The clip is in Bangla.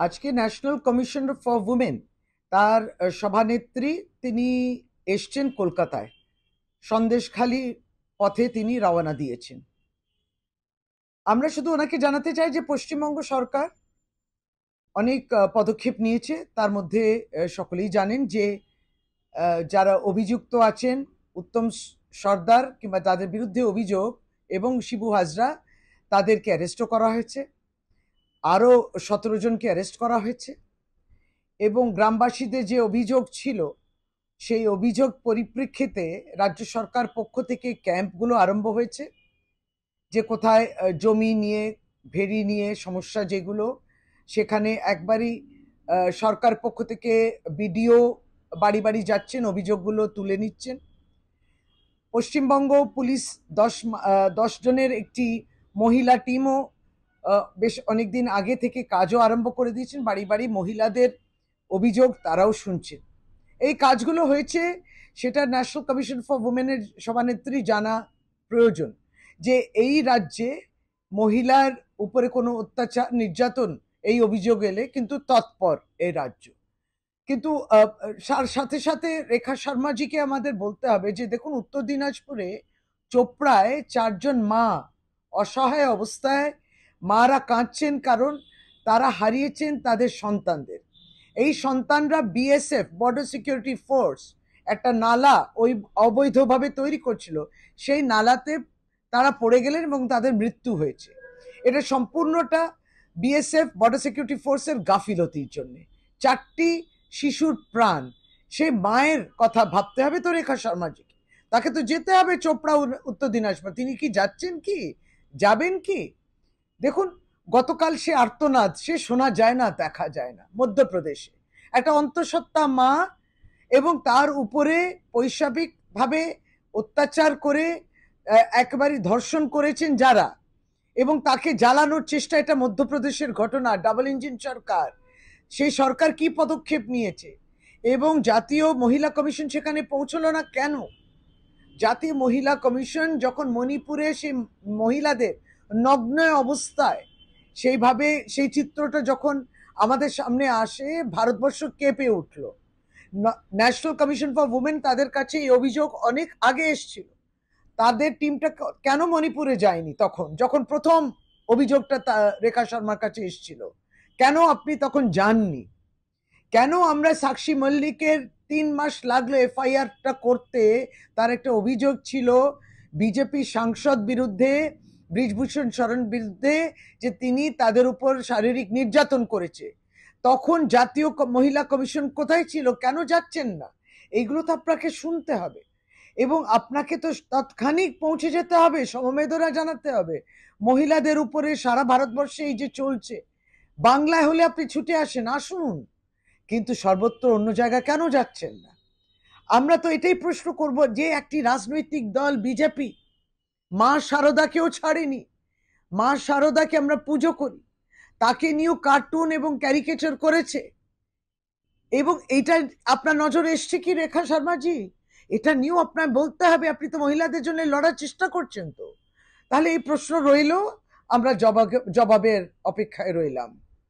আজকে ন্যাশনাল কমিশন ফর উমেন তার সভানেত্রী তিনি এসছেন কলকাতায়। সন্দেশখালি পথে তিনি রওনা দিয়েছেন। আমরা শুধু ওনাকে জানাতে চাই যে পশ্চিমবঙ্গ সরকার অনেক পদক্ষেপ নিয়েছে। তার মধ্যে সকলেই জানেন যে যারা অভিযুক্ত আছেন, উত্তম সর্দার কিংবা তাদের বিরুদ্ধে অভিযোগ এবং শিবু হাজরা, তাদেরকে অ্যারেস্টও করা হয়েছে। আরও 17 জনকে অ্যারেস্ট করা হয়েছে এবং গ্রামবাসীদের যে অভিযোগ ছিল সেই অভিযোগ পরিপ্রেক্ষিতে রাজ্য সরকার পক্ষ থেকে ক্যাম্পগুলো আরম্ভ হয়েছে, যে কোথায় জমি নিয়ে, ভেড়ি নিয়ে সমস্যা যেগুলো, সেখানে একবারই সরকার পক্ষ থেকে বিডিও বাড়ি বাড়ি যাচ্ছেন, অভিযোগগুলো তুলে নিচ্ছেন। পশ্চিমবঙ্গ পুলিশ 10 জনের একটি মহিলা টিমও বেশ অনেকদিন আগে থেকে কাজও আরম্ভ করে দিয়েছেন। বাড়ি বাড়ি মহিলাদের অভিযোগ তারাও শুনছেন। এই কাজগুলো হয়েছে, সেটা ন্যাশনাল কমিশন ফর উমেনের সভানেত্রী জানা প্রয়োজন যে এই রাজ্যে মহিলার উপরে কোনো অত্যাচার, নির্যাতন এই অভিযোগ এলে কিন্তু তৎপর এই রাজ্য। কিন্তু সাথে সাথে রেখা শর্মাজিকে আমাদের বলতে হবে যে দেখুন, উত্তর দিনাজপুরে চোপড়ায় 4 জন মা অসহায় অবস্থায়, মারা কাঁদছেন কারণ তারা হারিয়েছেন তাদের সন্তানদের। এই সন্তানরা বিএসএফ, বর্ডার সিকিউরিটি ফোর্স, একটা নালা ওই অবৈধভাবে তৈরি করছিল, সেই নালাতে তারা পড়ে গেলেন এবং তাদের মৃত্যু হয়েছে। এটা সম্পূর্ণটা বিএসএফ, বর্ডার সিকিউরিটি ফোর্সের গাফিলতির জন্য। 4টি শিশুর প্রাণ, সেই মায়ের কথা ভাবতে হবে তো রেখা শর্মাজিকে। তাকে তো যেতে হবে চোপড়া, উত্তর দিনাজপুর। তিনি কি যাচ্ছেন, কি যাবেন কি? দেখুন, গতকাল সে আর্তনাদ, সে শোনা যায় না, দেখা যায় না। মধ্যপ্রদেশে একটা অন্তঃসত্ত্বা মা এবং তার উপরে পৈশাচিকভাবে অত্যাচার করে একেবারে ধর্ষণ করেছেন যারা, এবং তাকে জ্বালানোর চেষ্টা। এটা মধ্যপ্রদেশের ঘটনা। ডাবল ইঞ্জিন সরকার, সেই সরকার কি পদক্ষেপ নিয়েছে? এবং জাতীয় মহিলা কমিশন সেখানে পৌঁছলো না কেন? জাতীয় মহিলা কমিশন যখন মণিপুরে সেই মহিলাদের নগ্ন অবস্থায় সেইভাবে সেই চিত্রটা যখন আমাদের সামনে আসে, ভারতবর্ষ কেঁপে উঠল। ন্যাশনাল কমিশন ফর উমেন, তাদের কাছে এই অভিযোগ অনেক আগে এসেছিল। তাদের টিমটা কেন মণিপুরে যায়নি তখন, যখন প্রথম অভিযোগটা রেখা শর্মার কাছে এসেছিল? কেন আপনি তখন যাননি? কেন আমরা সাক্ষী মল্লিকের 3 মাস লাগলো এফআইআরটা করতে? তার একটা অভিযোগ ছিল বিজেপি সাংসদ বিরুদ্ধে, ব্রিজভূষণ শরণ বিরুদ্ধে, যে তিনি তাদের উপর শারীরিক নির্যাতন করেছে। তখন জাতীয় মহিলা কমিশন কোথায় ছিল? কেন যাচ্ছেন না? এইগুলো তো আপনাকে শুনতে হবে এবং আপনাকে তো তৎক্ষণিক পৌঁছে যেতে হবে, সমবেদনা জানাতে হবে। মহিলাদের উপরে সারা ভারতবর্ষে এই যে চলছে, বাংলায় হলে আপনি ছুটে আসেন, আসুন, কিন্তু সর্বত্র অন্য জায়গা কেন যাচ্ছেন না? আমরা তো এটাই প্রশ্ন করব যে একটি রাজনৈতিক দল বিজেপি মা শারদাকেও ছাড়েনি। মা শারদাকে আমরা পুজো করি, তাকে নিয়েও কার্টুন এবং ক্যারিকেচার করেছে। এবং এইটা আপনার নজরে এসছে কি রেখা শর্মাজি? এটা নিয়েও আপনার বলতে হবে। আপনি তো মহিলাদের জন্য লড়ার চেষ্টা করছেন। তো তাহলে এই প্রশ্ন রইল, আমরা জবাবের অপেক্ষায় রইলাম।